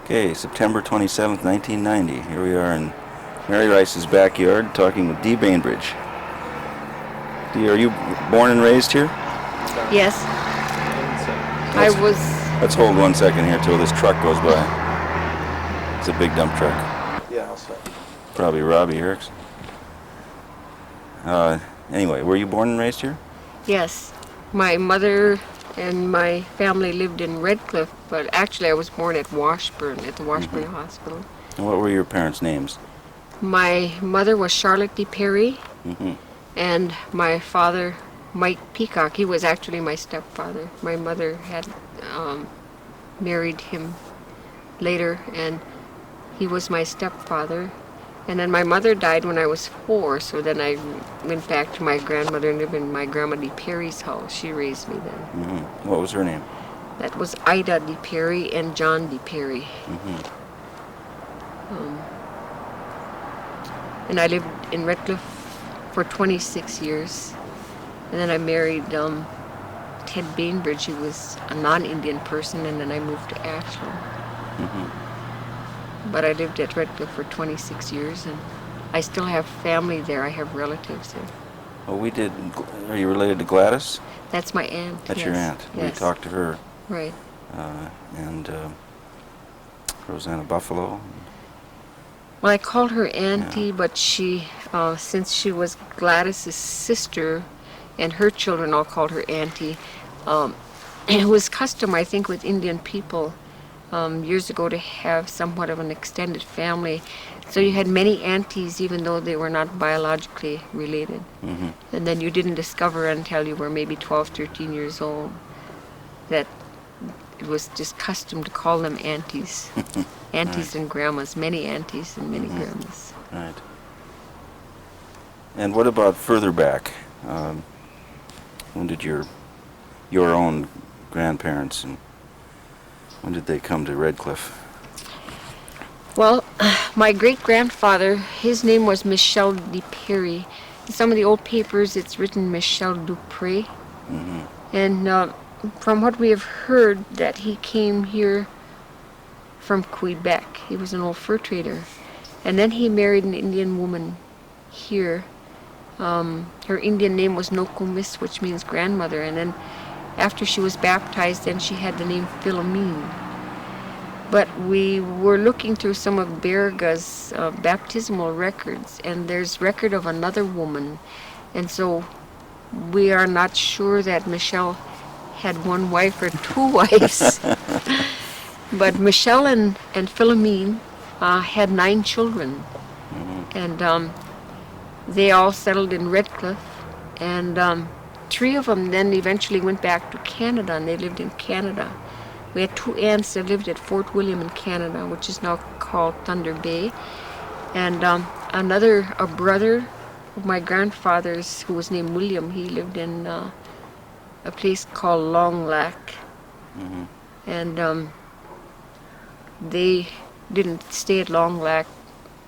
Okay, September 27th, 1990. Here we are in Mary Rice's backyard talking with Dee Bainbridge. Dee, are you born and raised here? Yes. I was... Let's hold 1 second here till this truck goes by. It's a big dump truck. Yeah, I'll start. Probably Robbie Erickson. Anyway, were you born and raised here? Yes. My mother and my family lived in Redcliffe, but actually I was born at Washburn, at the Washburn Hospital. And what were your parents' names? My mother was Charlotte Dee Perry, and my father, Mike Peacock. He was actually my stepfather. My mother had married him later, and he was my stepfather. And then my mother died when I was 4, so then I went back to my grandmother and lived in my grandma Dee Perry's house. She raised me then. What was her name? That was Ida Dee Perry and John Dee Perry. And I lived in Redcliffe for 26 years. And then I married Ted Bainbridge. He was a non-Indian person, and then I moved to Ashland. But I lived at Redcliffe for 26 years, and I still have family there. I have relatives there. Oh, are you related to Gladys? That's my aunt. That's yes. your aunt. Yes. We talked to her. Right. And Rosanna Buffalo. Well, I called her auntie, but she, since she was Gladys's sister, and her children all called her auntie, it was custom, I think, with Indian people years ago to have somewhat of an extended family. So you had many aunties, even though they were not biologically related. And then you didn't discover until you were maybe 12, 13 years old that it was just custom to call them aunties. Aunties and grandmas, many aunties and many grandmas. Right. And what about further back? When did your own grandparents, and when did they come to Redcliffe? Well, my great-grandfather, his name was Michel Dee Perry. In some of the old papers, it's written Michel Dupré. And from what we have heard, that he came here from Quebec. He was an old fur trader. And then he married an Indian woman here. Her Indian name was Nokomis, which means grandmother. And then after she was baptized, then she had the name Philomene. But we were looking through some of Berga's baptismal records, and there's record of another woman. And so we are not sure that Michelle had one wife or 2 wives. But Michelle and Philomene had 9 children. And they all settled in Redcliffe. And 3 of them then eventually went back to Canada, and they lived in Canada. We had 2 aunts that lived at Fort William in Canada, which is now called Thunder Bay. And a brother of my grandfather's, who was named William, he lived in a place called Long Lac. And they didn't stay at Long Lac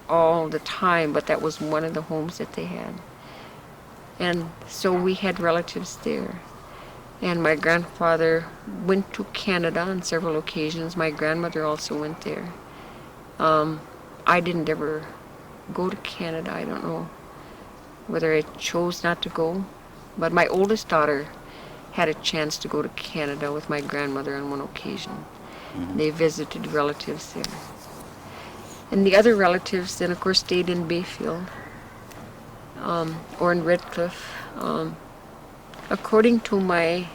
all the time, but that was one of the homes that they had. And so we had relatives there. And my grandfather went to Canada on several occasions. My grandmother also went there. I didn't ever go to Canada. I don't know whether I chose not to go. But my oldest daughter had a chance to go to Canada with my grandmother on one occasion. They visited relatives there. And the other relatives then, of course, stayed in Bayfield or in Redcliffe. According to my,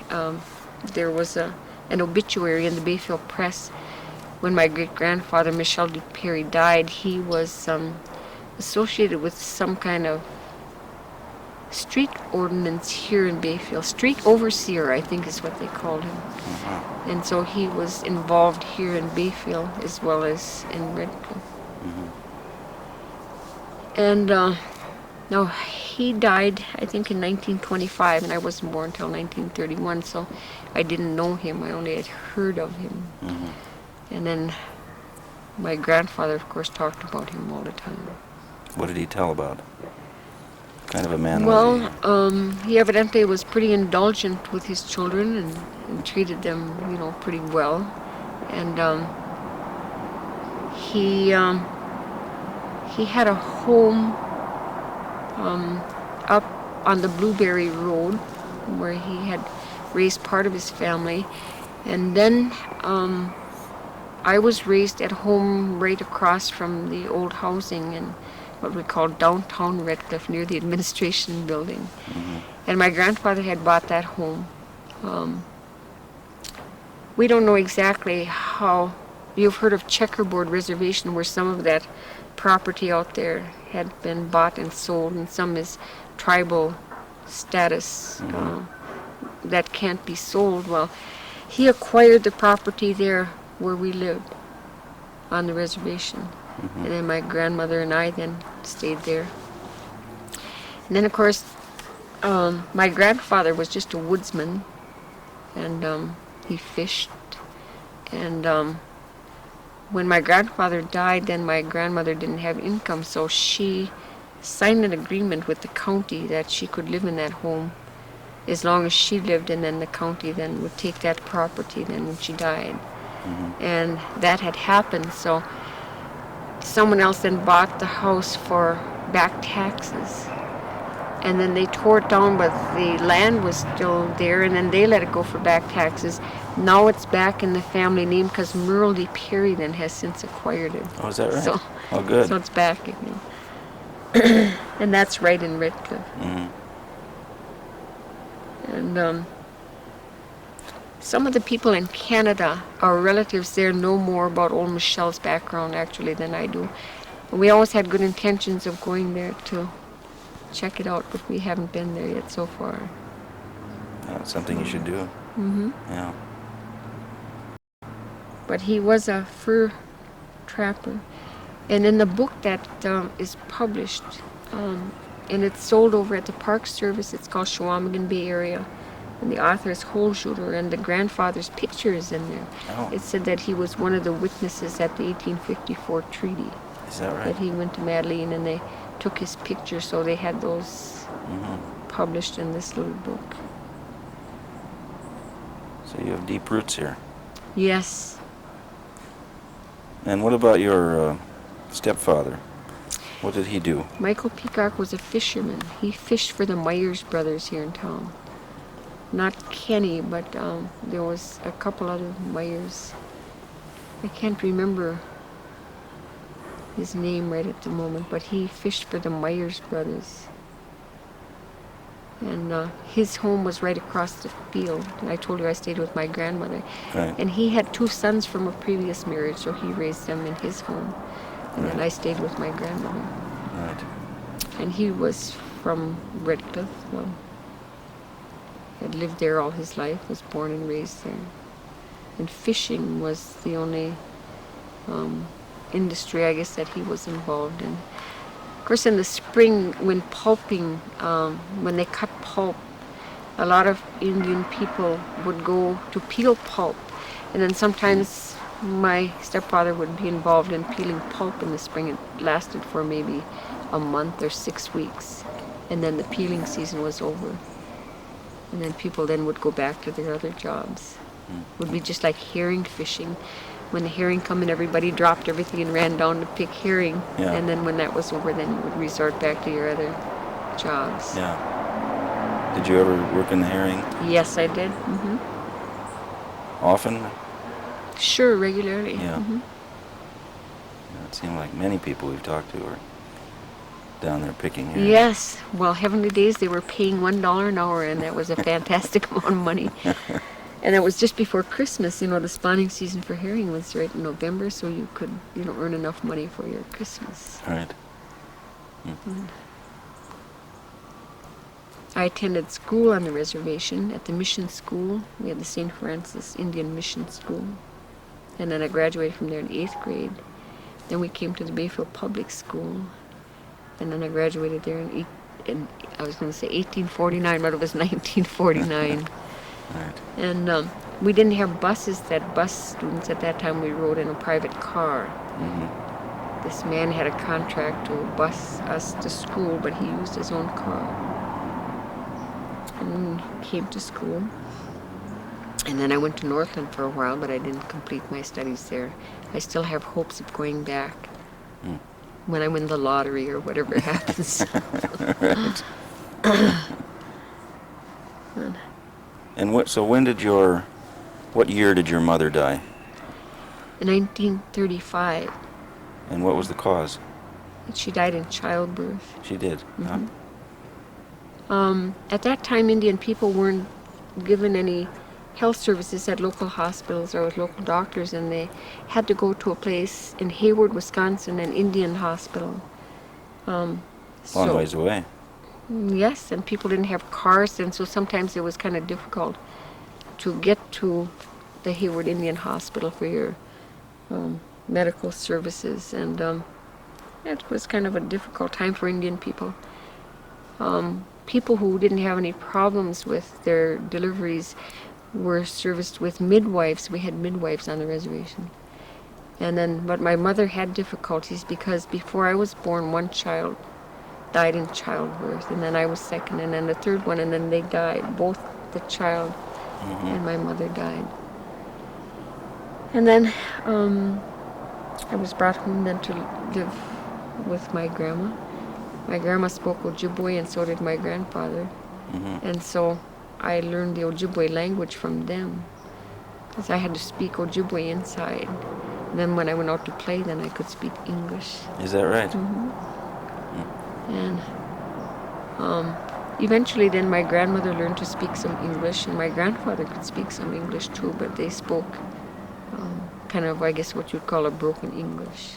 there was an obituary in the Bayfield Press when my great-grandfather, Michel Dee Perry, died. He was associated with some kind of street ordinance here in Bayfield. Street overseer, I think is what they called him. And so he was involved here in Bayfield as well as in Redcliffe. And no, he died, I think, in 1925, and I wasn't born until 1931, so I didn't know him. I only had heard of him. And then my grandfather, of course, talked about him all the time. What did he tell about? What kind of a man was he? He evidently was pretty indulgent with his children and treated them, pretty well. And he had a home up on the Blueberry Road where he had raised part of his family. And then I was raised at home right across from the old housing in what we call downtown Redcliffe, near the administration building. And my grandfather had bought that home. We don't know exactly how. You've heard of Checkerboard Reservation, where some of that property out there had been bought and sold, and some is tribal status that can't be sold. Well, he acquired the property there where we lived on the reservation. And then my grandmother and I then stayed there. And then, of course, my grandfather was just a woodsman, and he fished. And when my grandfather died, then my grandmother didn't have income, so she signed an agreement with the county that she could live in that home as long as she lived, and then the county then would take that property then when she died. And that had happened, so someone else then bought the house for back taxes. And then they tore it down, but the land was still there, and then they let it go for back taxes. Now it's back in the family name because Merle Dee Perry then has since acquired it. Oh, is that right? So, oh, good. So it's back again. And that's right in Redcliffe. And some of the people in Canada, our relatives there, know more about old Michelle's background actually than I do. We always had good intentions of going there to check it out, but we haven't been there yet so far. That's something you should do. Yeah. But he was a fur trapper. And in the book that is published, and it's sold over at the Park Service, it's called Chequamegon Bay Area. And the author is Holshooter, and the grandfather's picture is in there. Oh. It said that he was one of the witnesses at the 1854 treaty. Is that right? That he went to Madeleine and they took his picture, so they had those published in this little book. So you have deep roots here. Yes. And what about your stepfather? What did he do? Michael Peacock was a fisherman. He fished for the Myers brothers here in town. Not Kenny, but there was a couple other Myers. I can't remember his name right at the moment, but he fished for the Myers brothers. And his home was right across the field. And I told you I stayed with my grandmother. Right. And he had 2 sons from a previous marriage, so he raised them in his home. And then I stayed with my grandmother. Right. And he was from Redcliffe. Had lived there all his life, was born and raised there. And fishing was the only industry, I guess, that he was involved in. Of course, in the spring, when pulping, when they cut pulp, a lot of Indian people would go to peel pulp. And then sometimes my stepfather would be involved in peeling pulp in the spring. It lasted for maybe a month or 6 weeks. And then the peeling season was over. And then people then would go back to their other jobs. It would be just like herring fishing. When the herring come in, everybody dropped everything and ran down to pick herring. Yeah. And then when that was over, then you would resort back to your other jobs. Yeah. Did you ever work in the herring? Yes, I did. Often? Sure, regularly. Yeah. It seemed like many people we've talked to are down there picking herring. Yes. Well, Heavenly Days, they were paying $1 an hour, and that was a fantastic amount of money. And it was just before Christmas. You know, the spawning season for herring was right in November, so you could, earn enough money for your Christmas. Right. I attended school on the reservation at the mission school. We had the St. Francis Indian Mission School. And then I graduated from there in 8th grade. Then we came to the Bayfield Public School. And then I graduated there in I was going to say 1849, but it was 1949. Right. And we didn't have buses that bus students at that time. We rode in a private car. This man had a contract to bus us to school, but he used his own car. And we came to school. And then I went to Northland for a while, but I didn't complete my studies there. I still have hopes of going back when I win the lottery or whatever happens. Right. And what year did your mother die? In 1935, And what was the cause? she died in childbirth. She did. At that time, Indian people weren't given any health services at local hospitals or with local doctors, and they had to go to a place in Hayward, Wisconsin, an Indian hospital. Long ways away. Yes, and people didn't have cars, and so sometimes it was kind of difficult to get to the Hayward Indian Hospital for your medical services, and it was kind of a difficult time for Indian people. People who didn't have any problems with their deliveries were serviced with midwives. We had midwives on the reservation. But my mother had difficulties because before I was born, one child died in childbirth, and then I was second, and then the third one, and then they died. Both the child and my mother died. And then I was brought home then to live with my grandma. My grandma spoke Ojibwe, and so did my grandfather. And so I learned the Ojibwe language from them, because I had to speak Ojibwe inside. And then when I went out to play, then I could speak English. Is that right? And eventually then my grandmother learned to speak some English, and my grandfather could speak some English too, but they spoke kind of, I guess, what you'd call a broken English.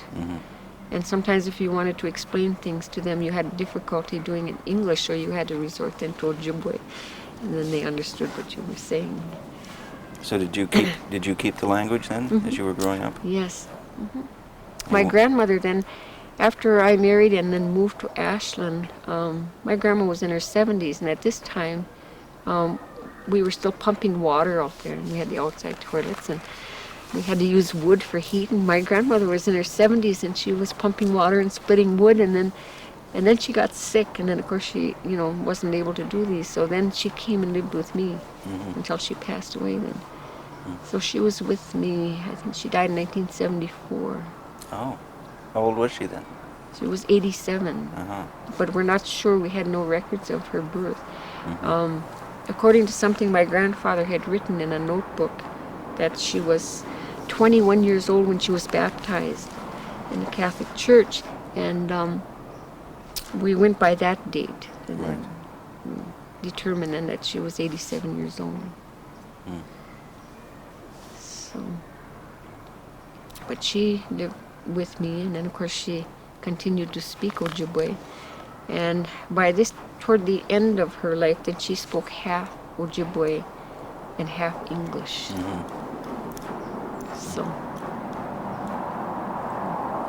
And sometimes if you wanted to explain things to them, you had difficulty doing it in English, or you had to resort then to Ojibwe, and then they understood what you were saying. So did you keep the language then as you were growing up? Yes. My grandmother then, after I married and then moved to Ashland, my grandma was in her 70s, and at this time we were still pumping water out there, and we had the outside toilets, and we had to use wood for heat. And my grandmother was in her 70s, and she was pumping water and splitting wood, and then she got sick, and then of course she wasn't able to do these, so then she came and lived with me until she passed away then. So she was with me. I think she died in 1974. Oh, how old was she then? She was 87, but we're not sure. We had no records of her birth. According to something my grandfather had written in a notebook, that she was 21 years old when she was baptized in the Catholic Church, and we went by that date, and then determined then that she was 87 years old. So, but she lived with me, and then of course she continued to speak Ojibwe, and toward the end of her life, then she spoke half Ojibwe and half English. So.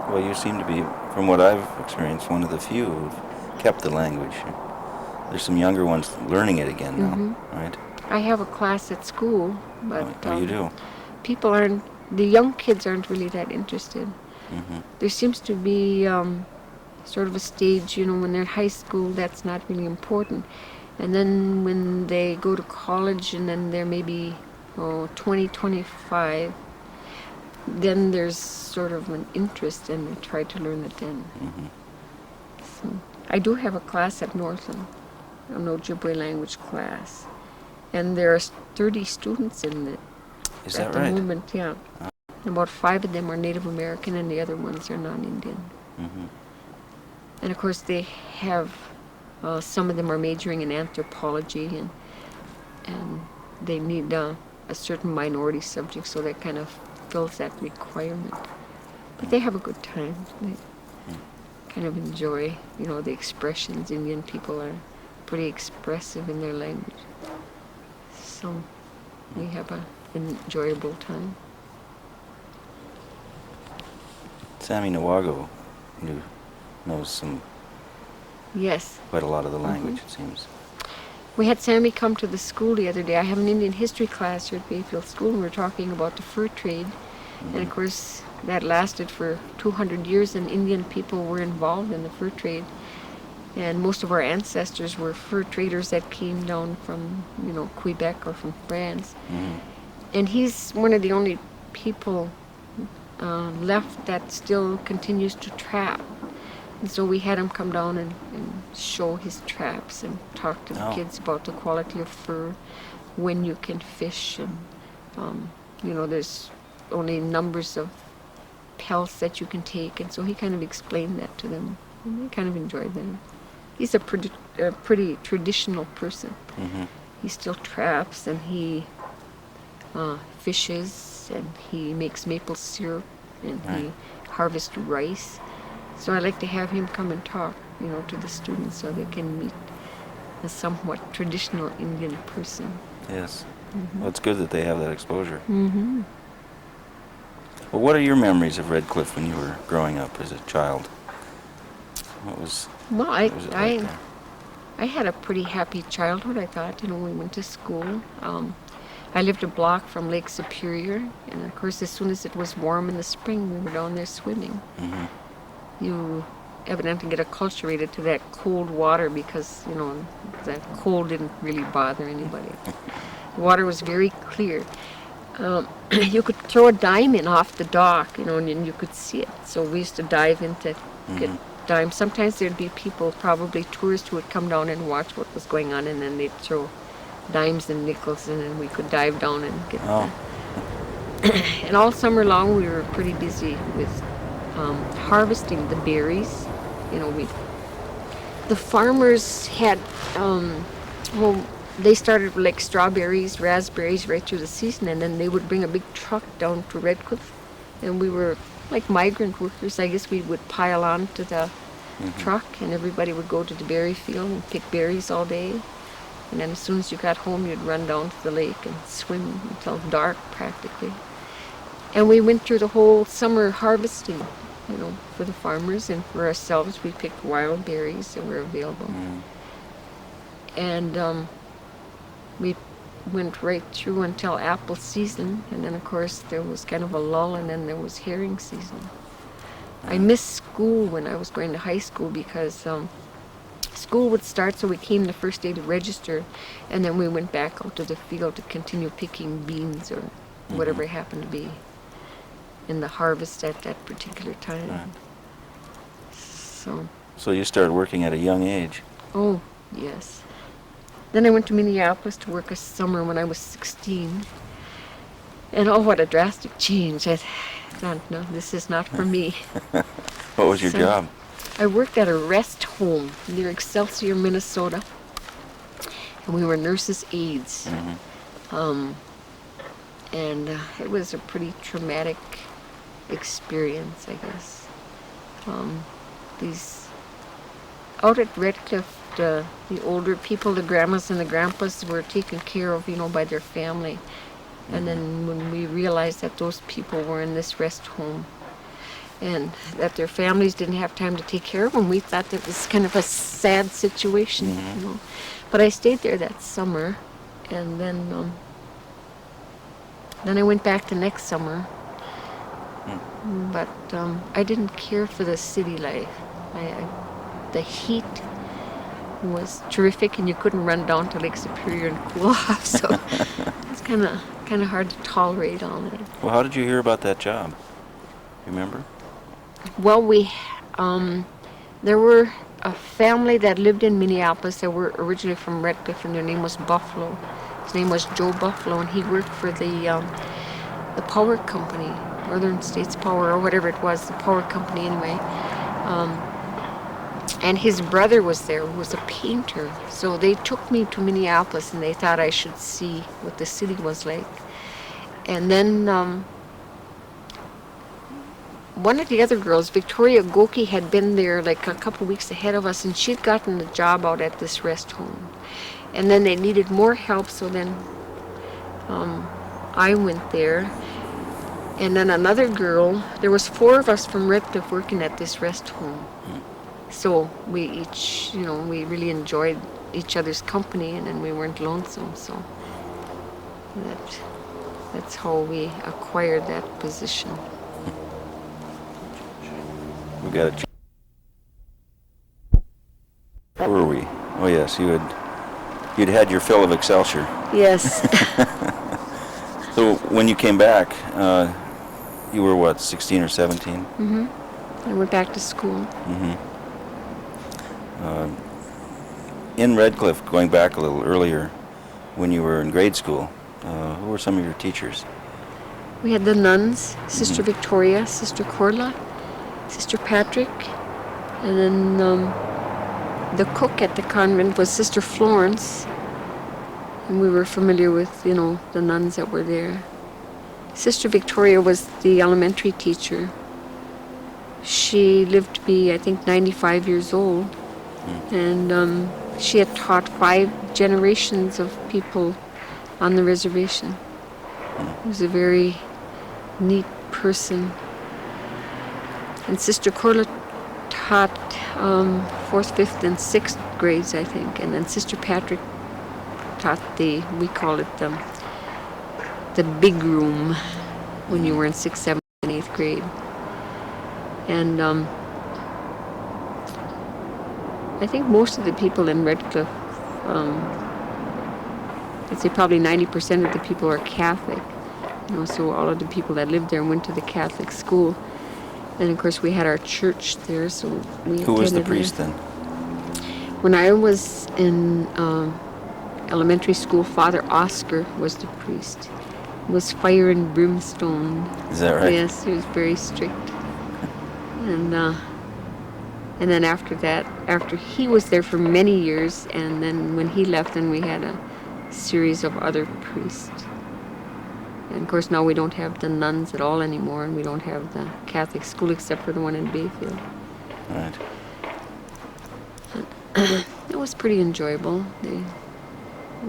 Well, you seem to be, from what I've experienced, one of the few who've kept the language. There's some younger ones learning it again now, right? I have a class at school, but you do? The young kids aren't really that interested. There seems to be sort of a stage, when they're in high school, that's not really important. And then when they go to college, and then they're maybe 20, 25, then there's sort of an interest, and they try to learn it then. So I do have a class at Northland, an Ojibwe language class, and there are 30 students in it. Is that at right? the moment, yeah. About 5 of them are Native American, and the other ones are non-Indian. And of course they have, some of them are majoring in anthropology, and they need a certain minority subject, so that kind of fills that requirement. But they have a good time. They kind of enjoy, the expressions. Indian people are pretty expressive in their language. So we have an enjoyable time. Sammy Nawago knows quite a lot of the language, it seems. We had Sammy come to the school the other day. I have an Indian history class here at Bayfield School, and we were talking about the fur trade. And of course, that lasted for 200 years, and Indian people were involved in the fur trade. And most of our ancestors were fur traders that came down from, Quebec or from France. And he's one of the only people left that still continues to trap. And so we had him come down and show his traps and talk to the Oh. kids about the quality of fur, when you can fish, and there's only numbers of pelts that you can take, and so he kind of explained that to them, and they kind of enjoyed that. He's a pretty traditional person. Mm-hmm. He still traps, and he fishes, and he makes maple syrup, and he harvests rice. So I like to have him come and talk, to the students, so they can meet a somewhat traditional Indian person. Yes. Well, it's good that they have that exposure. Mm-hmm. Well, what are your memories of Red Cliff when you were growing up as a child? What was Well, what was it like there? I had a pretty happy childhood, I thought. We went to school. I lived a block from Lake Superior, and of course, as soon as it was warm in the spring, we were down there swimming. Mm-hmm. You evidently get acculturated to that cold water because, that cold didn't really bother anybody. The water was very clear. You could throw a dime in off the dock, and you could see it. So we used to dive in to get dimes. Sometimes there'd be people, probably tourists, who would come down and watch what was going on, and then they'd throw dimes and nickels in, and we could dive down and get Oh. And all summer long we were pretty busy with harvesting the berries. The farmers had, they started with like strawberries, raspberries right through the season, and then they would bring a big truck down to Red Cliff, and we were like migrant workers. I guess we would pile on to the truck, and everybody would go to the berry field and pick berries all day. And then as soon as you got home, you'd run down to the lake and swim until dark practically. And we went through the whole summer harvesting, for the farmers, and for ourselves. We picked wild berries that were available. And we went right through until apple season, and then of course there was kind of a lull, and then there was herring season. I missed school when I was going to high school because school would start, so we came the first day to register, and then we went back out to the field to continue picking beans or whatever happened to be in the harvest at that particular time. Right. So you started working at a young age. Oh, yes. Then I went to Minneapolis to work a summer when I was 16. And oh, what a drastic change. I thought, no, this is not for me. What was your job? I worked at a rest home near Excelsior, Minnesota. And we were nurses' aides. And it was a pretty traumatic experience, I guess. Out at Red Cliff, the older people, the grandmas and the grandpas, were taken care of, by their family. And then when we realized that those people were in this rest home and that their families didn't have time to take care of them, we thought that was kind of a sad situation, But I stayed there that summer, and then I went back the next summer. But I didn't care for the city life. The heat was terrific, and you couldn't run down to Lake Superior and cool off, so it's kind of hard to tolerate all that. Well, how did you hear about that job? Remember? Well, there were a family that lived in Minneapolis that were originally from Red Cliff, and their name was Buffalo. His name was Joe Buffalo, and he worked for the power company, Northern States Power, or whatever it was, the power company anyway. And his brother was there, who was a painter. So they took me to Minneapolis, and they thought I should see what the city was like. And then one of the other girls, Victoria Goki, had been there like a couple weeks ahead of us, and she'd gotten the job out at this rest home. And then they needed more help, so then I went there. And then another girl, there was 4 of us from Red Cliff working at this rest home. So we each, we really enjoyed each other's company, and then we weren't lonesome. So that's how we acquired that position. We got it. Where were we? Oh yes, you'd had your fill of Excelsior. Yes. So when you came back, you were what, 16 or 17? I went back to school. In Redcliffe, going back a little earlier, when you were in grade school, who were some of your teachers? We had the nuns, Sister Victoria, Sister Corla, Sister Patrick, and then the cook at the convent was Sister Florence, and we were familiar with, the nuns that were there. Sister Victoria was the elementary teacher. She lived to be, I think, 95 years old, and she had taught 5 generations of people on the reservation. She was a very neat person. And Sister Corla taught 4th, 5th, and 6th grades, I think. And then Sister Patrick taught we call it the big room when you were in 6th, 7th, and 8th grade. And I think most of the people in Redcliffe, I'd say probably 90% of the people are Catholic. So all of the people that lived there went to the Catholic school. And of course we had our church there, so we Who was the attended priest there. then? When I was in elementary school, Father Oscar was the priest. It was fire and brimstone. Is that right? Yes, he was very strict. And then after that, after he was there for many years, and then when he left, then we had a series of other priests. And of course now we don't have the nuns at all anymore, and we don't have the Catholic school except for the one in Bayfield. Right. It was pretty enjoyable.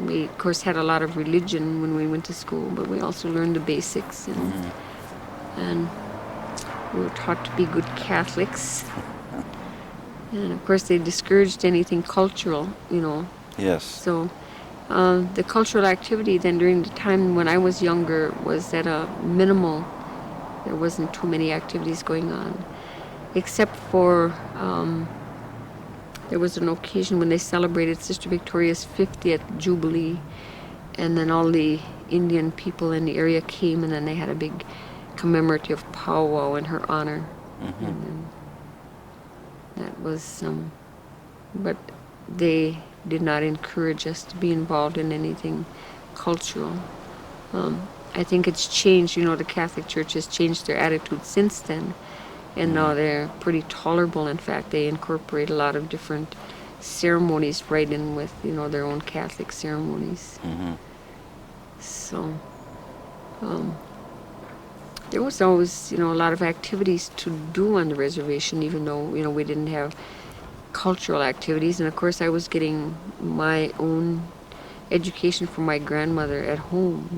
We of course had a lot of religion when we went to school, but we also learned the basics, and we were taught to be good Catholics. And of course they discouraged anything cultural, Yes. So the cultural activity then during the time when I was younger was at a minimal. There wasn't too many activities going on, except for there was an occasion when they celebrated Sister Victoria's 50th Jubilee, and then all the Indian people in the area came, and then they had a big commemorative powwow in her honor. And then that was but they did not encourage us to be involved in anything cultural. I think it's changed, the Catholic Church has changed their attitude since then, and now they're pretty tolerable. In fact, they incorporate a lot of different ceremonies right in with, their own Catholic ceremonies. So there was always, a lot of activities to do on the reservation, even though, we didn't have cultural activities. And of course I was getting my own education from my grandmother at home,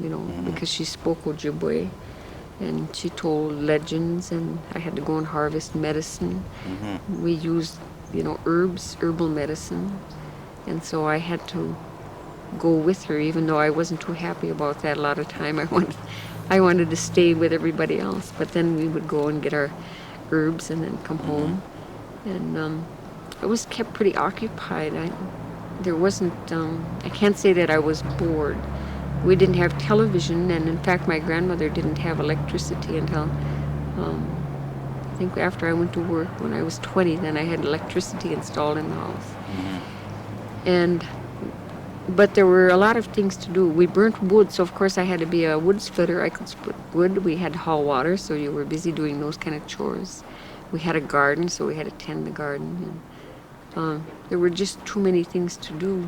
because she spoke Ojibwe, and she told legends, and I had to go and harvest medicine. We used, herbal medicine, and so I had to go with her, even though I wasn't too happy about that. A lot of time I wanted to stay with everybody else, but then we would go and get our herbs and then come home, and I was kept pretty occupied. There wasn't, I can't say that I was bored. We didn't have television, and in fact my grandmother didn't have electricity until, I think after I went to work when I was 20, then I had electricity installed in the house. But there were a lot of things to do. We burnt wood, so of course I had to be a wood splitter. I could split wood. We had to haul water, so you were busy doing those kind of chores. We had a garden, so we had to tend the garden. And, there were just too many things to do.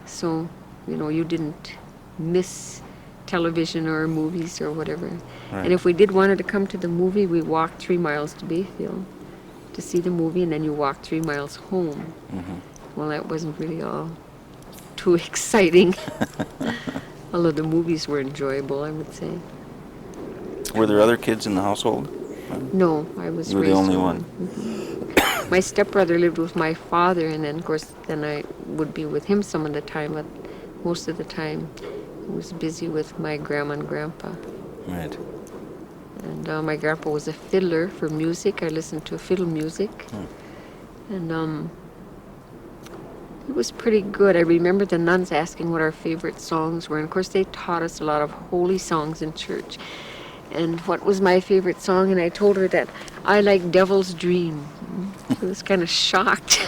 So, you didn't miss television or movies or whatever. Right. And if we did wanted to come to the movie, we walked 3 miles to Bayfield to see the movie, and then you walked 3 miles home. Well, that wasn't really all too exciting. Although the movies were enjoyable, I would say. Were there other kids in the household? No, I was You were the raised only alone. one. My stepbrother lived with my father, and then, of course, then I would be with him some of the time, but most of the time I was busy with my grandma and grandpa. Right. And my grandpa was a fiddler for music. I listened to fiddle music. And It was pretty good. I remember the nuns asking what our favorite songs were. And of course, they taught us a lot of holy songs in church. And what was my favorite song? And I told her that I like Devil's Dream. She was kind of shocked.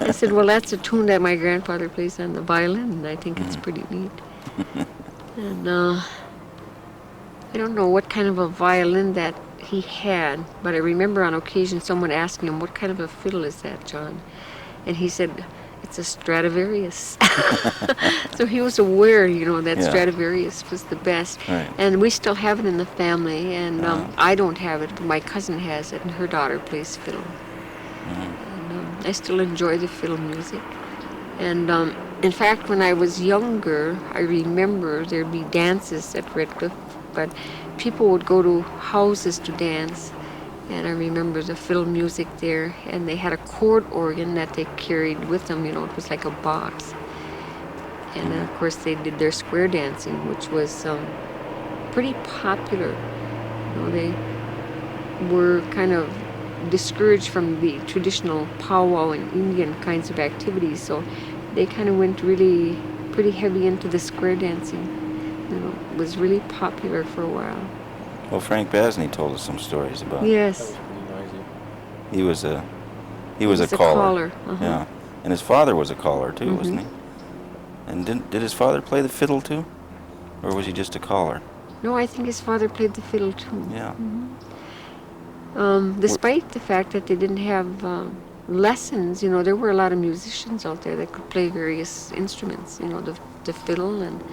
I said, well, that's a tune that my grandfather plays on the violin, and I think it's pretty neat. And I don't know what kind of a violin that he had, but I remember on occasion someone asking him, what kind of a fiddle is that, John? And he said, it's a Stradivarius. So he was aware, that Yeah. Stradivarius was the best. Right. And we still have it in the family, and I don't have it, but my cousin has it, and her daughter plays fiddle. And I still enjoy the fiddle music. And in fact, when I was younger, I remember there'd be dances at Redcliffe, but people would go to houses to dance. And I remember the fiddle music there, and they had a chord organ that they carried with them, it was like a box. And then, of course, they did their square dancing, which was pretty popular. They were kind of discouraged from the traditional powwow and Indian kinds of activities, so they kind of went really pretty heavy into the square dancing. It was really popular for a while. Well, Frank Basney told us some stories about. Yes. That was pretty noisy. He was a caller. Uh-huh. Yeah, and his father was a caller too, wasn't he? And did his father play the fiddle too, or was he just a caller? No, I think his father played the fiddle too. Yeah. Despite the fact that they didn't have lessons, there were a lot of musicians out there that could play various instruments. The fiddle and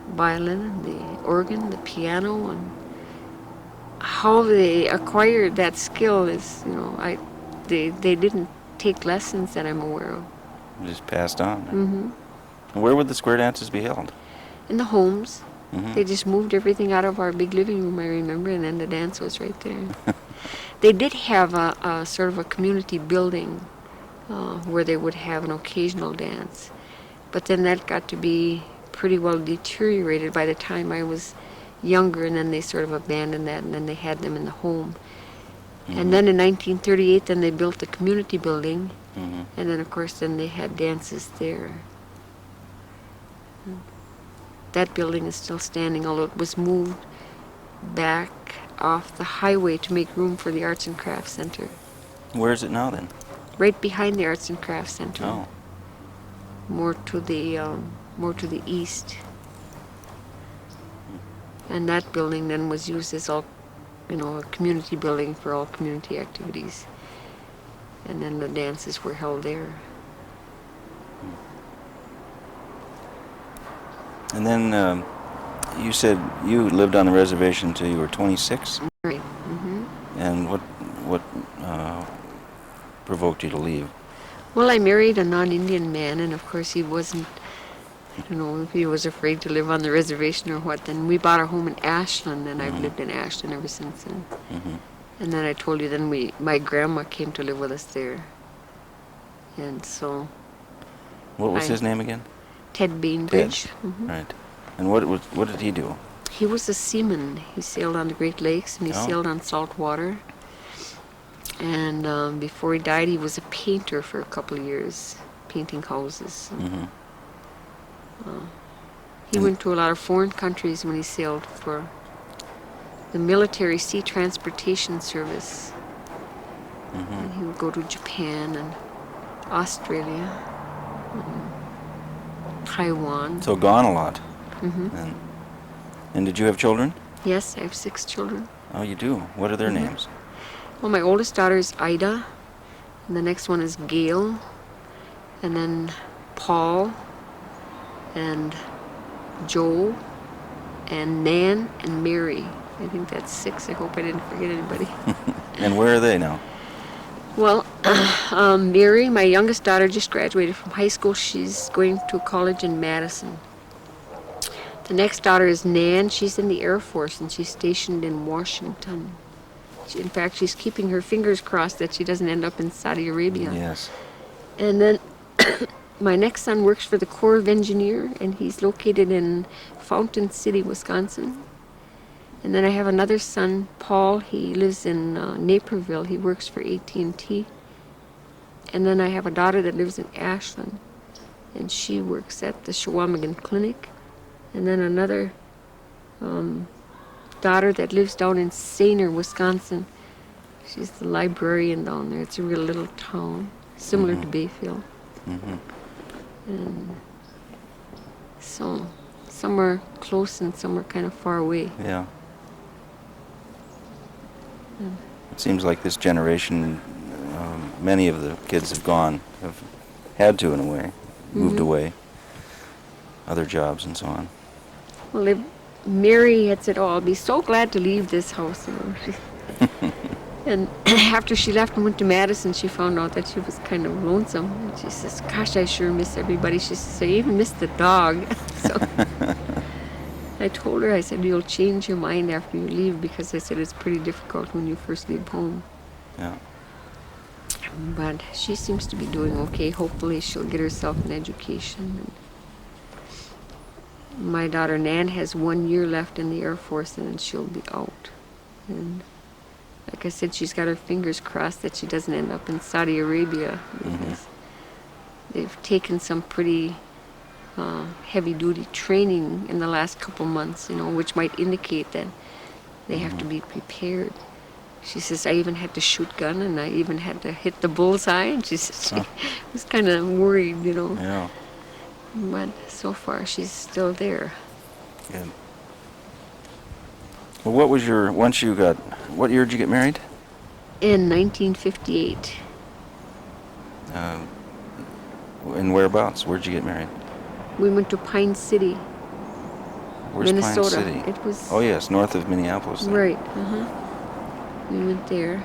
violin and the organ, the piano, and how they acquired that skill is, they didn't take lessons that I'm aware of. Just passed on. And where would the square dances be held? In the homes. They just moved everything out of our big living room, I remember, and then the dance was right there. They did have a sort of a community building where they would have an occasional dance. But then that got to be pretty well deteriorated by the time I was younger, and then they sort of abandoned that, and then they had them in the home. And then in 1938, then they built the community building, and then of course then they had dances there. That building is still standing, although it was moved back off the highway to make room for the Arts and Crafts Center. Where is it now then? Right behind the Arts and Crafts Center. Oh. More to the east. And that building then was used as a community building for all community activities. And then the dances were held there. And then you said you lived on the reservation until you were 26? Right. And what provoked you to leave? Well, I married a non-Indian man, and of course he wasn't, I don't know if he was afraid to live on the reservation or what. Then we bought a home in Ashland, and I've lived in Ashland ever since then. And then I told you, then my grandma came to live with us there. And so... What was his name again? Ted Bainbridge. Right. And what did he do? He was a seaman. He sailed on the Great Lakes, and he sailed on salt water. And before he died, he was a painter for a couple of years, painting houses. He went to a lot of foreign countries when he sailed for the Military Sea Transportation Service. And he would go to Japan and Australia, and Taiwan. So gone a lot. And did you have children? Yes, I have 6 children. Oh, you do? What are their names? Well, my oldest daughter is Ida, and the next one is Gail, and then Paul, and Joe, and Nan, and Mary. I think that's 6. I hope I didn't forget anybody. And where are they now? Well, Mary, my youngest daughter, just graduated from high school. She's going to college in Madison. The next daughter is Nan. She's in the Air Force, and she's stationed in Washington. In fact, she's keeping her fingers crossed that she doesn't end up in Saudi Arabia. Yes. And then my next son works for the Corps of Engineer, and he's located in Fountain City, Wisconsin. And then I have another son, Paul. He lives in Naperville. He works for AT&T. And then I have a daughter that lives in Ashland, and she works at the Shawamigan Clinic. And then another daughter that lives down in Sainer, Wisconsin. She's the librarian down there. It's a real little town, similar to Bayfield. And so some are close and some are kind of far away. Yeah. It seems like this generation, many of the kids have had to in a way, moved away, other jobs and so on. Well, Mary had said, "Oh, I'll be so glad to leave this house." You know. And after she left and went to Madison, she found out that she was kind of lonesome. And she says, "Gosh, I sure miss everybody." She says, "I even miss the dog." So I told her, I said, "You'll change your mind after you leave," because I said it's pretty difficult when you first leave home. Yeah. But she seems to be doing okay. Hopefully she'll get herself an education. And my daughter Nan has 1 year left in the Air Force, and then she'll be out. And like I said, she's got her fingers crossed that she doesn't end up in Saudi Arabia, because they've taken some pretty heavy-duty training in the last couple months, you know, which might indicate that they have to be prepared. She says, "I even had to shoot gun, and I even had to hit the bullseye," and she says she was kind of worried, you know. Yeah. But so far, she's still there. Good. Well, what year did you get married? In 1958. And whereabouts? Where'd you get married? We went to Pine City, Where's Minnesota. Pine City? It was Oh yes, north of Minneapolis. Then. right. We went there.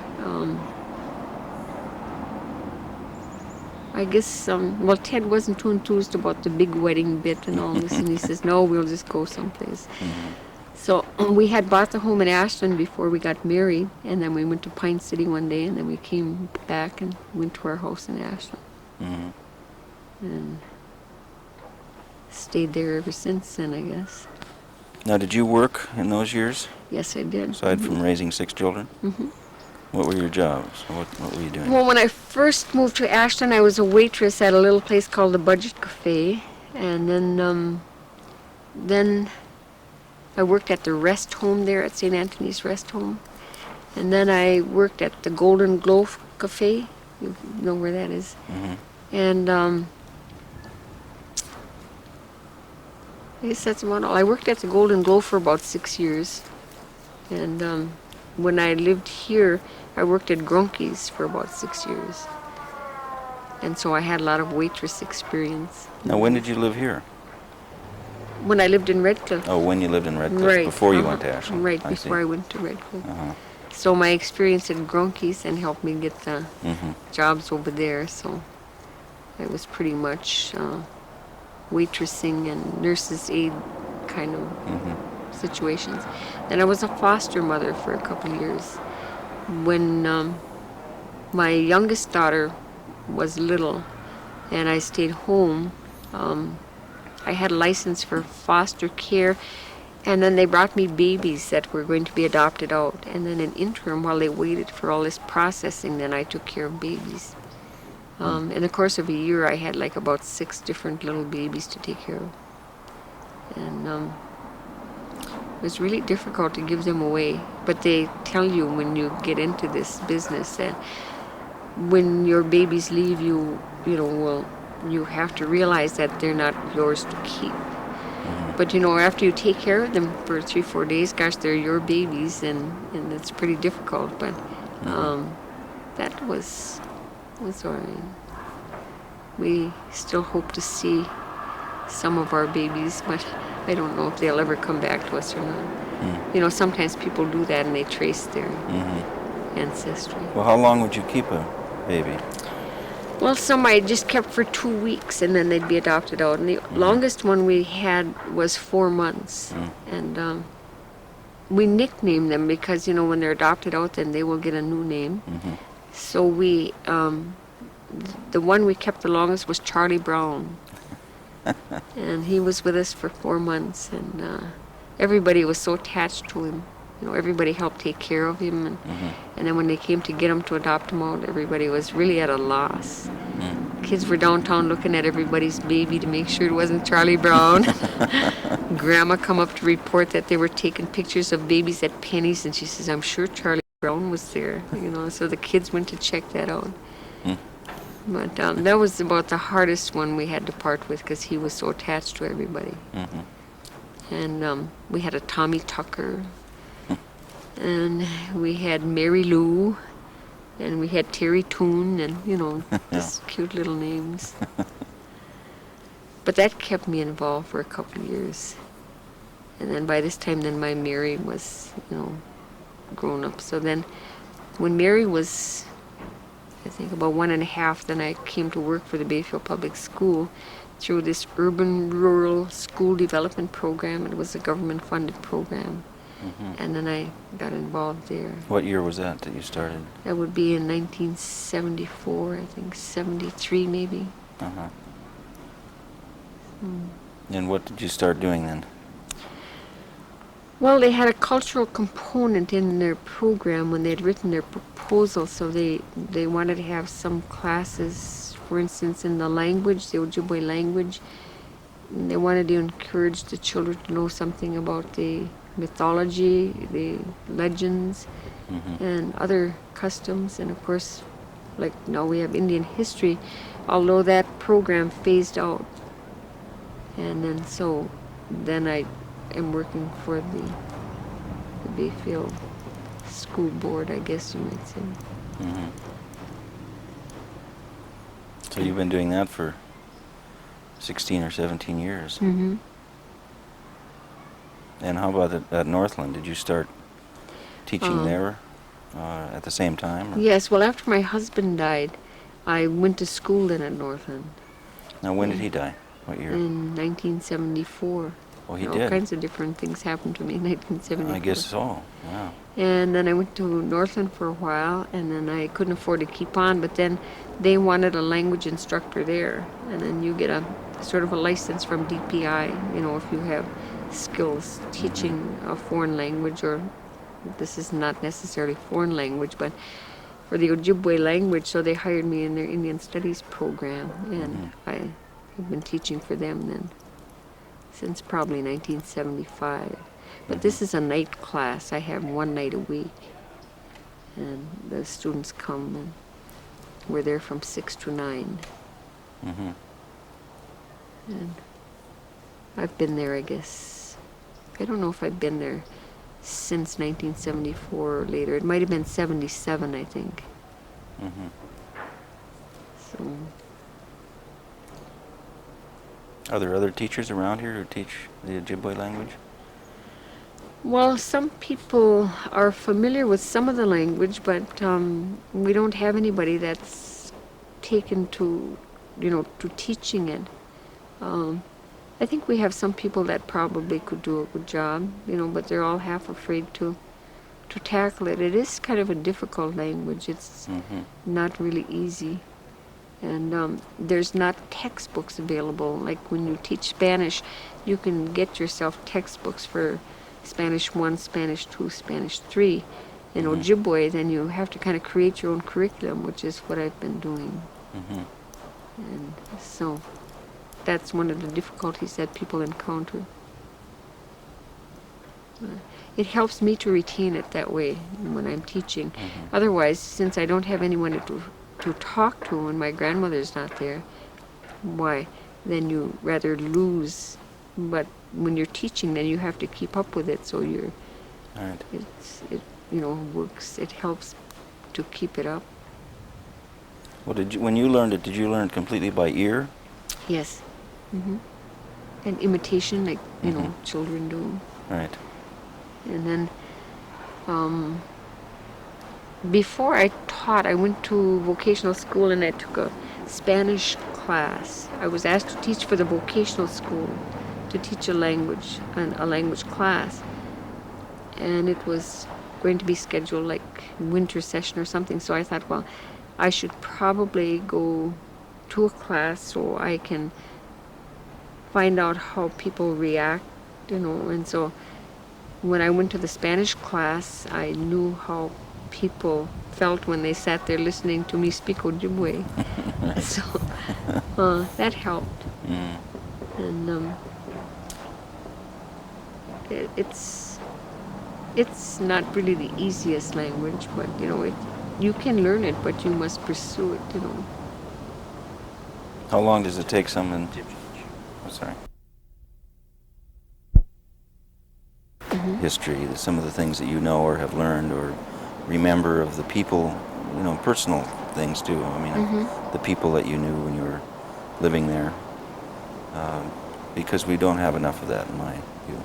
I guess well, Ted wasn't too enthused about the big wedding bit and all this, and he says, "No, we'll just go someplace." So we had bought the home in Ashland before we got married, and then we went to Pine City one day, and then we came back and went to our house in Ashland. And stayed there ever since then, I guess. Now, did you work in those years, Yes, I did. aside from raising 6 children? What were your jobs? What were you doing? Well, when I first moved to Ashland, I was a waitress at a little place called the Budget Cafe, and then I worked at the rest home there at St. Anthony's Rest Home, and then I worked at the Golden Glow Cafe. You know where that is. And I guess that's about all. I worked at the Golden Glow for about 6 years, and when I lived here, I worked at Grunke's for about 6 years, and so I had a lot of waitress experience. Now, when did you live here? When I lived in Redcliffe. Oh, when you lived in Redcliffe, Right. before you went to Ashland. Right, I before see. I went to Redcliffe. So my experience at Grunke's and helped me get the jobs over there, so it was pretty much waitressing and nurse's aide kind of situations. Then I was a foster mother for a couple of years. When my youngest daughter was little and I stayed home, I had a license for foster care, and then they brought me babies that were going to be adopted out. And then in interim, while they waited for all this processing, then I took care of babies. In the course of a year, I had like about 6 different little babies to take care of. And it was really difficult to give them away. But they tell you when you get into this business that when your babies leave you, you have to realize that they're not yours to keep. But after you take care of them for 3-4 days, gosh, they're your babies, and it's pretty difficult. But that was all right. We still hope to see some of our babies, but I don't know if they'll ever come back to us or not. Sometimes people do that and they trace their ancestry. Well, how long would you keep a baby? Well, some I just kept for 2 weeks, and then they'd be adopted out. And the longest one we had was 4 months. And we nicknamed them because, when they're adopted out, then they will get a new name. So we, the one we kept the longest was Charlie Brown. And he was with us for 4 months, and everybody was so attached to him. everybody helped take care of him, and then when they came to get him to adopt him out, everybody was really at a loss. Kids were downtown looking at everybody's baby to make sure it wasn't Charlie Brown. Grandma come up to report that they were taking pictures of babies at Penny's, and she says, I'm sure Charlie Brown was there, so the kids went to check that out. But that was about the hardest one we had to part with because he was so attached to everybody. And we had a Tommy Tucker, and we had Mary Lou, and we had Terry Toon, and just cute little names. But that kept me involved for a couple of years. And then by this time, then my Mary was, grown up. So then when Mary was, I think, about 1.5, then I came to work for the Bayfield Public School through this urban-rural school development program. It was a government-funded program. And then I got involved there. What year was that you started? That would be in 1974, I think, 73 maybe. And what did you start doing then? Well, they had a cultural component in their program when they had written their proposal, so they wanted to have some classes, for instance, in the language, the Ojibwe language. And they wanted to encourage the children to know something about the mythology, the legends, and other customs. And of course, like now we have Indian history, although that program phased out. And then I am working for the Bayfield School Board, I guess you might say. So you've been doing that for 16 or 17 years. And how about at Northland? Did you start teaching there at the same time? Or? Yes, well, after my husband died, I went to school then at Northland. Now, when did he die? What year? In 1974. Oh, he All did? kinds of different things happened to me in 1974. I guess so, wow. And then I went to Northland for a while, and then I couldn't afford to keep on, but then they wanted a language instructor there. And then you get a sort of a license from DPI, if you have skills teaching a foreign language, or this is not necessarily foreign language, but for the Ojibwe language, so they hired me in their Indian Studies program, and I have been teaching for them then since probably 1975. But this is a night class. I have one night a week, and the students come, and we're there from 6 to 9. And I've been there, I guess, I don't know if I've been there since 1974 or later. It might have been 77, I think. So. Are there other teachers around here who teach the Ojibwe language? Well, some people are familiar with some of the language, but we don't have anybody that's taken to, to teaching it. I think we have some people that probably could do a good job, but they're all half afraid to tackle it. It is kind of a difficult language. It's not really easy. And there's not textbooks available. Like when you teach Spanish, you can get yourself textbooks for Spanish 1, Spanish 2, Spanish 3. In Ojibwe, then you have to kind of create your own curriculum, which is what I've been doing. And so that's one of the difficulties that people encounter. It helps me to retain it that way when I'm teaching. Otherwise, since I don't have anyone to talk to when my grandmother's not there, why, then you rather lose. But when you're teaching, then you have to keep up with it, so you're, Right. it works, it helps to keep it up. Well, when you learned it, did you learn it completely by ear? Yes. And imitation, like, children do. Right. And then, before I taught, I went to vocational school and I took a Spanish class. I was asked to teach for the vocational school, to teach a language class. And it was going to be scheduled like winter session or something, so I thought, well, I should probably go to a class so I can find out how people react, and so when I went to the Spanish class, I knew how people felt when they sat there listening to me speak Ojibwe. Right. So that helped. Mm. And it's not really the easiest language, but you can learn it, but you must pursue it. How long does it take someone? Oh, sorry. History, some of the things that you know or have learned or remember of the people, personal things too. I mean, the people that you knew when you were living there, because we don't have enough of that in my view.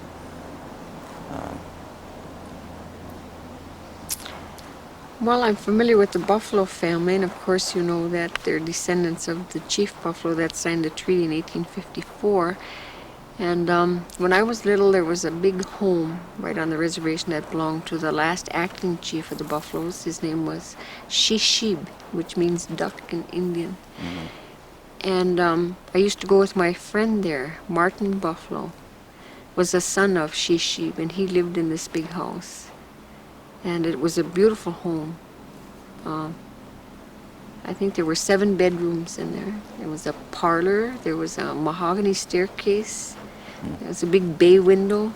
Well, I'm familiar with the Buffalo family, and of course you know that they're descendants of the Chief Buffalo that signed the treaty in 1854. And when I was little, there was a big home right on the reservation that belonged to the last acting chief of the Buffaloes. His name was Shishib, which means duck in Indian. Mm-hmm. And I used to go with my friend there. Martin Buffalo was the son of Shishib, and he lived in this big house. And it was a beautiful home. I think there were 7 bedrooms in there. There was a parlor, there was a mahogany staircase, there was a big bay window.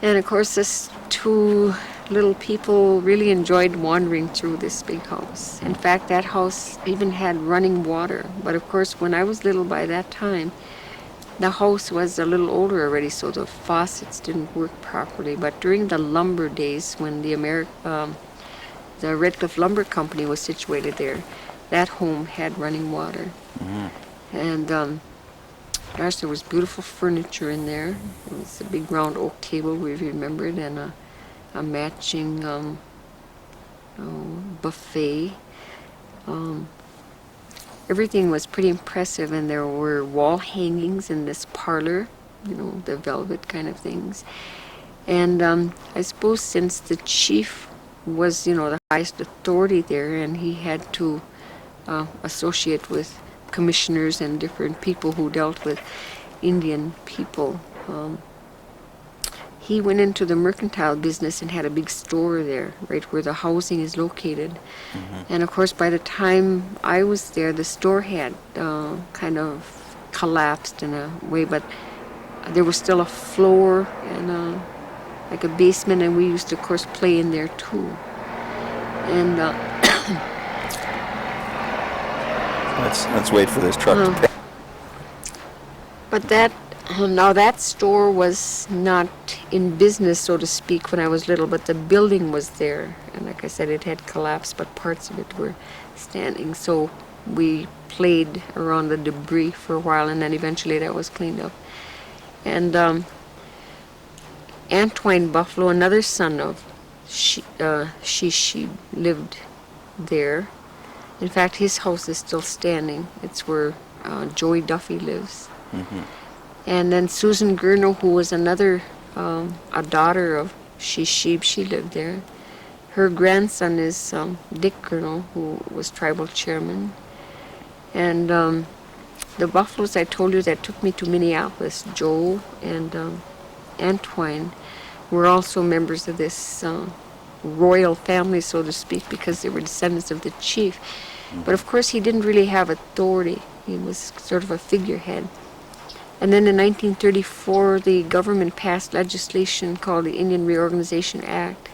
And of course, this 2 little people really enjoyed wandering through this big house. In fact, that house even had running water. But of course, when I was little by that time, the house was a little older already, so the faucets didn't work properly. But during the lumber days, when the Red Cliff Lumber Company was situated there, that home had running water. Mm-hmm. And gosh, there was beautiful furniture in there. There was a big round oak table, we remembered, and a matching buffet. Everything was pretty impressive, and there were wall hangings in this parlor, the velvet kind of things. And I suppose since the chief was, the highest authority there, and he had to associate with commissioners and different people who dealt with Indian people, he went into the mercantile business and had a big store there, right where the housing is located. Mm-hmm. And of course, by the time I was there, the store had kind of collapsed in a way, but there was still a floor and like a basement, and we used to, of course, play in there too. And let's wait for this truck to pay. But that store was not in business, so to speak, when I was little, but the building was there. And like I said, it had collapsed, but parts of it were standing. So we played around the debris for a while, and then eventually that was cleaned up. And Antwine Buffalo, another son of Shishi, lived there. In fact, his house is still standing. It's where Joey Duffy lives. Mm-hmm. And then Susan Gurno, who was another, a daughter of Shishib, she lived there. Her grandson is Dick Gurno, who was tribal chairman. And the Buffaloes I told you that took me to Minneapolis, Joe and Antwine, were also members of this royal family, so to speak, because they were descendants of the chief. Mm-hmm. But of course, he didn't really have authority. He was sort of a figurehead. And then in 1934, the government passed legislation called the Indian Reorganization Act.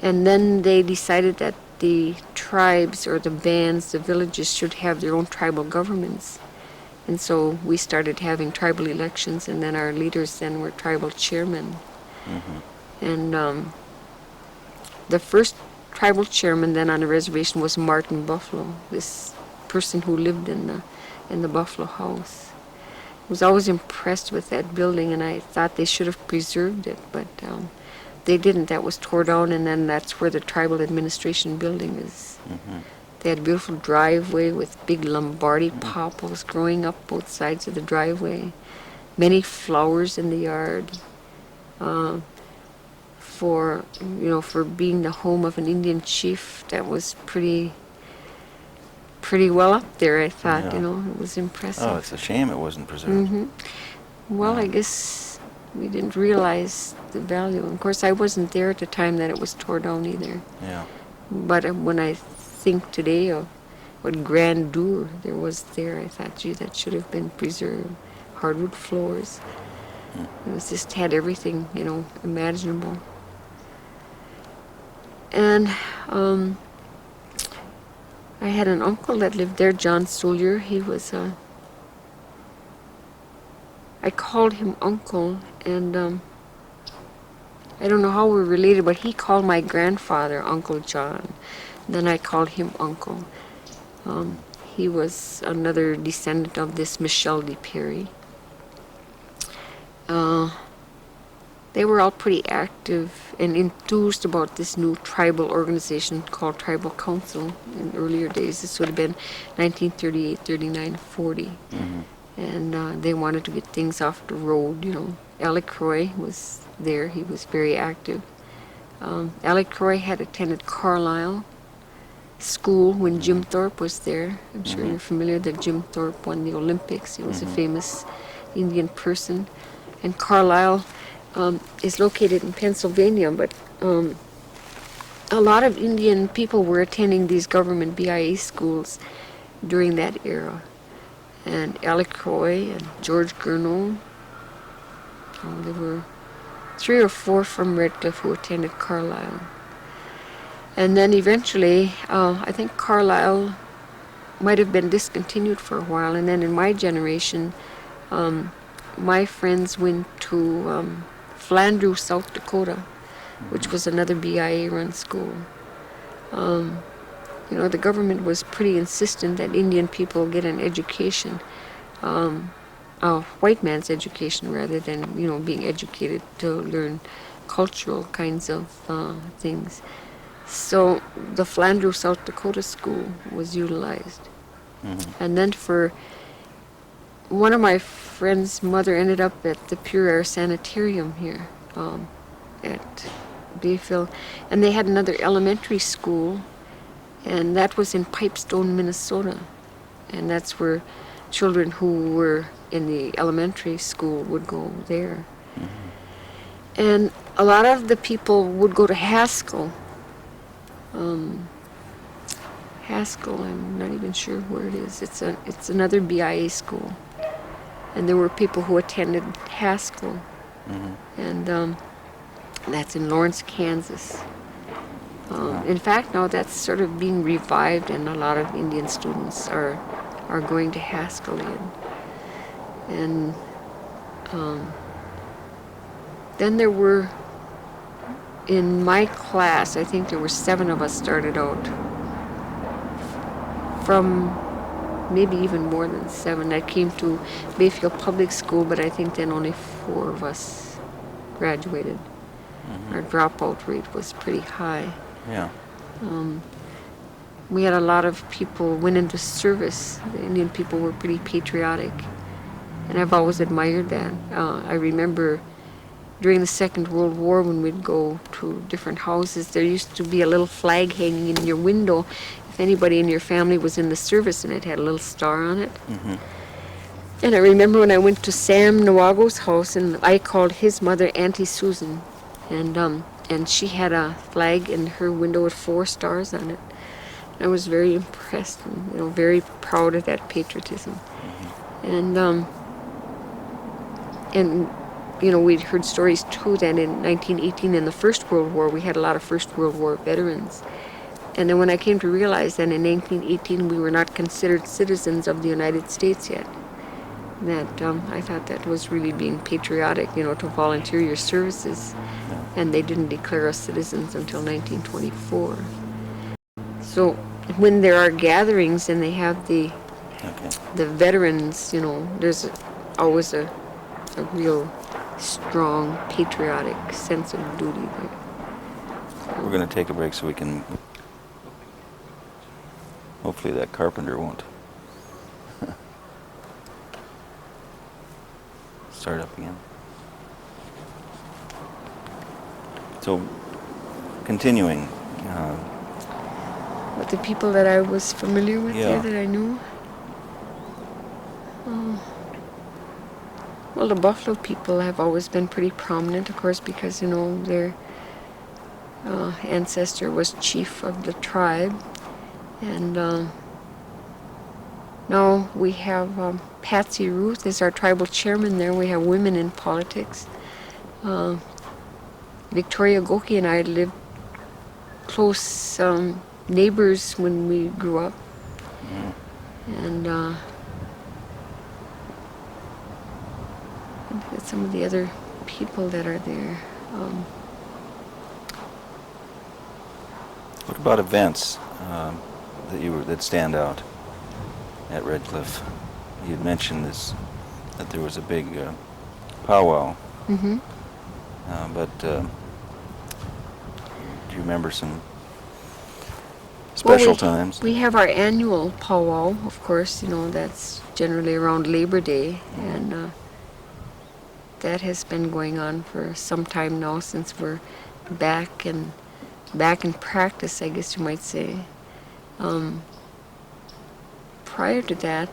And then they decided that the tribes or the bands, the villages, should have their own tribal governments. And so we started having tribal elections, and then our leaders then were tribal chairmen. Mm-hmm. And the first tribal chairman then on the reservation was Martin Buffalo, this person who lived in the Buffalo house. I was always impressed with that building, and I thought they should have preserved it, but they didn't. That was tore down, and then that's where the tribal administration building is. Mm-hmm. They had a beautiful driveway with big Lombardy popples growing up both sides of the driveway, many flowers in the yard. For being the home of an Indian chief, that was pretty well up there, I thought. Yeah. It was impressive. Oh, it's a shame it wasn't preserved. Mm-hmm. Well, I guess we didn't realize the value. Of course, I wasn't there at the time that it was tore down either. Yeah. But when I think today of what grandeur there was there, I thought, gee, that should have been preserved. Hardwood floors. It was just had everything, imaginable. And I had an uncle that lived there, John Sawyer. He was I called him uncle, and I don't know how we're related, but he called my grandfather Uncle John. Then I called him uncle. He was another descendant of this Michel de Perry. They were all pretty active and enthused about this new tribal organization called Tribal Council in earlier days. This would have been 1938, 39, 40. And they wanted to get things off the road, Alec Croy was there. He was very active. Alec Croy had attended Carlisle School when Jim Thorpe was there. I'm sure you're familiar that Jim Thorpe won the Olympics. He was a famous Indian person. And Carlisle is located in Pennsylvania, but a lot of Indian people were attending these government BIA schools during that era. And Alec Croy and George Gurno, there were 3 or 4 from Redcliffe who attended Carlisle. And then eventually, I think Carlisle might have been discontinued for a while, and then in my generation, my friends went to Flandreau, South Dakota, which was another BIA-run school. The government was pretty insistent that Indian people get an education, a white man's education rather than, being educated to learn cultural kinds of things. So the Flandreau, South Dakota school was utilized. And then for one of my friend's mother ended up at the Pure Air Sanitarium here at Bayfield. And they had another elementary school, and that was in Pipestone, Minnesota. And that's where children who were in the elementary school would go there. And a lot of the people would go to Haskell. Haskell, I'm not even sure where it is. It's another BIA school. And there were people who attended Haskell. And that's in Lawrence, Kansas. In fact, now that's sort of being revived, and a lot of Indian students are going to Haskell again. And then there were, in my class, I think there were 7 of us started out from maybe even more than 7 that came to Bayfield Public School, but I think then only 4 of us graduated. Our dropout rate was pretty high. Yeah. We had a lot of people went into service. The Indian people were pretty patriotic, and I've always admired that. I remember during the Second World War when we'd go to different houses, there used to be a little flag hanging in your window if anybody in your family was in the service, and it had a little star on it. And I remember when I went to Sam Nawago's house, and I called his mother Auntie Susan, and she had a flag in her window with 4 stars on it. I was very impressed and very proud of that patriotism. And we'd heard stories too that in 1918 in the First World War we had a lot of First World War veterans. And then when I came to realize that in 1918 we were not considered citizens of the United States yet, that I thought that was really being patriotic, to volunteer your services. And they didn't declare us citizens until 1924. So when there are gatherings and they have the veterans, there's always a real strong patriotic sense of duty there. We're going to take a break so we can... Hopefully that carpenter won't start up again. So, continuing. But the people that I was familiar with there that I knew. Well, the Buffalo people have always been pretty prominent, of course, because, their ancestor was chief of the tribe. And now we have Patsy Ruth is our tribal chairman there. We have women in politics. Victoria Goki and I lived close neighbors when we grew up. And look at some of the other people that are there. What about events that stand out at Red Cliff? You had mentioned that there was a big powwow. Mm-hmm. But do you remember some special times? We have our annual powwow, of course. That's generally around Labor Day, and that has been going on for some time now, since we're back in practice, I guess you might say. Prior to that,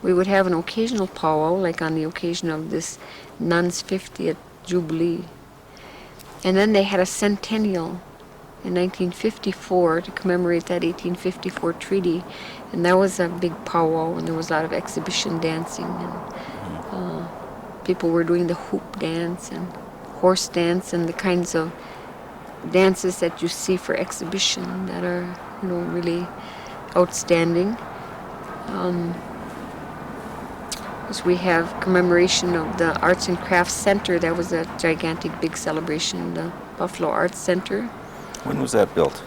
we would have an occasional powwow, like on the occasion of this nun's 50th Jubilee. And then they had a centennial in 1954 to commemorate that 1854 treaty. And that was a big powwow, and there was a lot of exhibition dancing. And people were doing the hoop dance and horse dance and the kinds of dances that you see for exhibition that are, really outstanding. As we have commemoration of the Arts and Crafts Center. That was a gigantic big celebration, the Buffalo Arts Center. When was that built?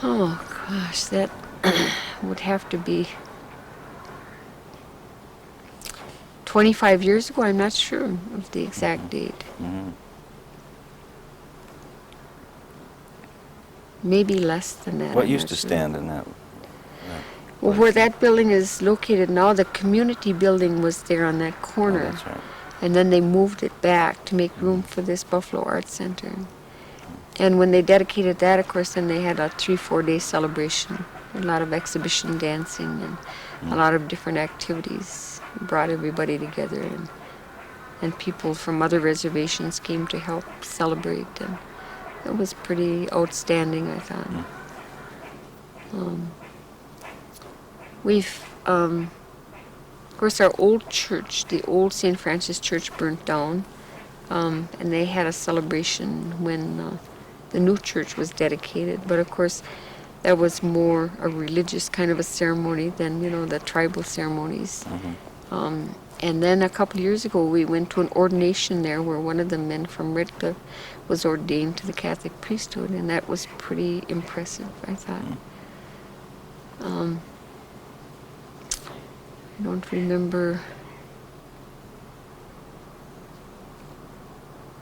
Oh gosh, that would have to be 25 years ago. I'm not sure of the exact date. Mm-hmm. Maybe less than that. What I'm used not to sure. stand in that? Well, where that building is located now, the community building was there on that Oh, corner. that's right. And then they moved it back to make room for this Buffalo Arts Center. And when they dedicated that, of course, then they had a 3-4 day celebration. A lot of exhibition dancing and a lot of different activities. Brought everybody together, and people from other reservations came to help celebrate. And it was pretty outstanding, I thought. We've, of course, our old church, the old St. Francis Church, burnt down, and they had a celebration when the new church was dedicated. But of course, that was more a religious kind of a ceremony than, the tribal ceremonies. Mm-hmm. And then a couple of years ago, we went to an ordination there where one of the men from Red Cliff was ordained to the Catholic priesthood, and that was pretty impressive, I thought. I don't remember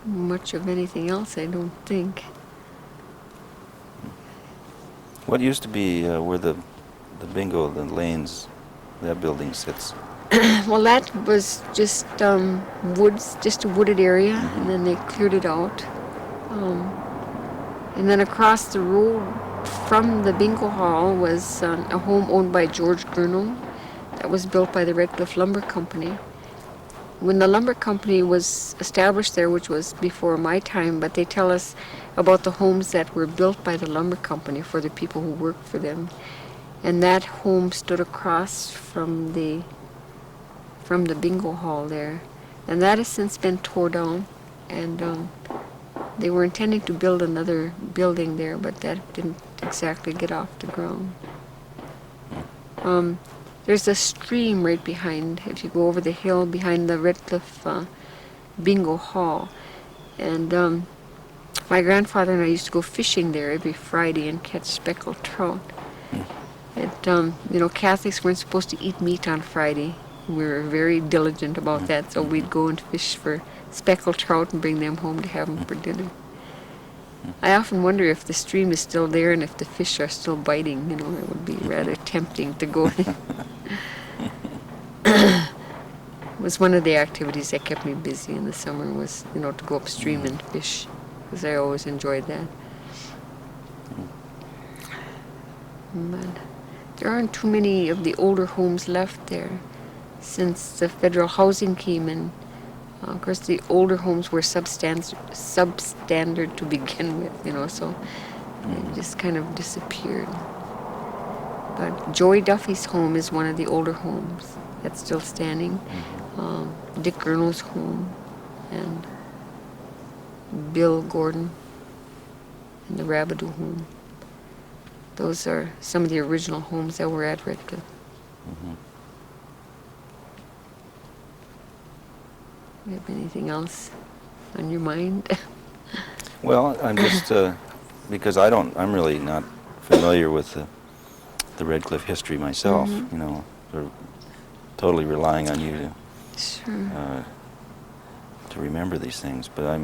much of anything else, I don't think. What used to be where the bingo, the lanes, that building sits? Well, that was just woods, just a wooded area, Mm-hmm. and then they cleared it out. And then across the road from the bingo hall was a home owned by George Gurnall that was built by the Red Cliff Lumber Company. When the lumber company was established there, which was before my time, but they tell us about the homes that were built by the lumber company for the people who worked for them. And that home stood across from the bingo hall there. And that has since been torn down, and they were intending to build another building there, but that didn't exactly get off the ground. There's a stream right behind, if you go over the hill behind the Red Cliff bingo hall. And my grandfather and I used to go fishing there every Friday and catch speckled trout. Catholics weren't supposed to eat meat on Friday. We were very diligent about that, so we'd go and fish for speckled trout and bring them home to have them for dinner. I often wonder if the stream is still there and if the fish are still biting. It would be rather tempting to go in. It was one of the activities that kept me busy in the summer was, to go upstream and fish, because I always enjoyed that. But there aren't too many of the older homes left there. since the federal housing came in. Of course, the older homes were substandard to begin with, so they just kind of disappeared. But Joey Duffy's home is one of the older homes that's still standing. Dick Gurnow's home, and Bill Gordon and the Rabideau home. Those are some of the original homes that were at Redcliffe. Do you have anything else on your mind? Well, I'm just because I'm really not familiar with the Redcliffe history myself. Sort of totally relying on you Sure. to remember these things. But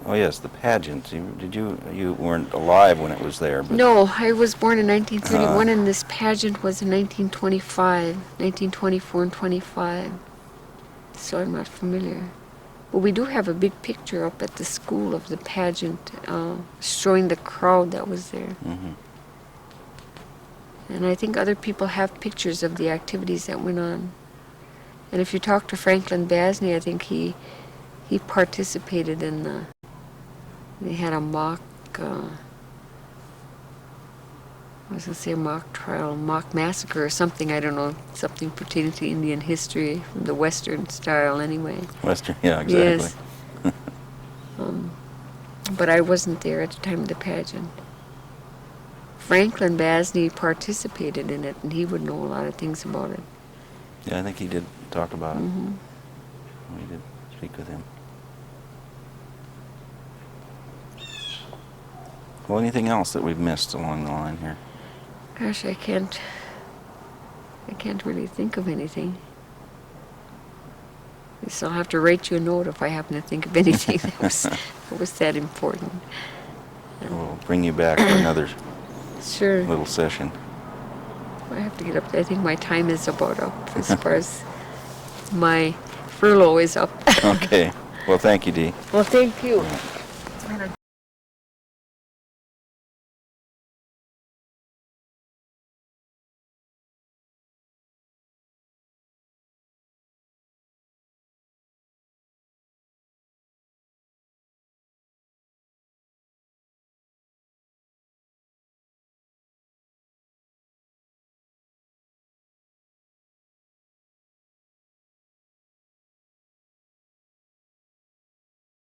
oh yes, the pageant. You weren't alive when it was there, but No, I was born in 1931, and this pageant was in 1924 and 25. So I'm not familiar. But we do have a big picture up at the school of the pageant, showing the crowd that was there. And I think other people have pictures of the activities that went on. And if you talk to Franklin Basney, I think he participated in they had a mock trial, mock massacre or something, I don't know, something pertaining to Indian history, from the Western style anyway. Western, yeah, exactly. Yes. But I wasn't there at the time of the pageant. Franklin Basney participated in it, and he would know a lot of things about it. Yeah, I think he did talk about it. We did speak with him. Well, anything else that we've missed along the line here? Gosh, I can't really think of anything. So I'll have to write you a note if I happen to think of anything that was that important. We'll bring you back for another Sure. little session. I have to get up. I think my time is about up as far as my furlough is up. Okay. Well, thank you, Dee. Well, thank you.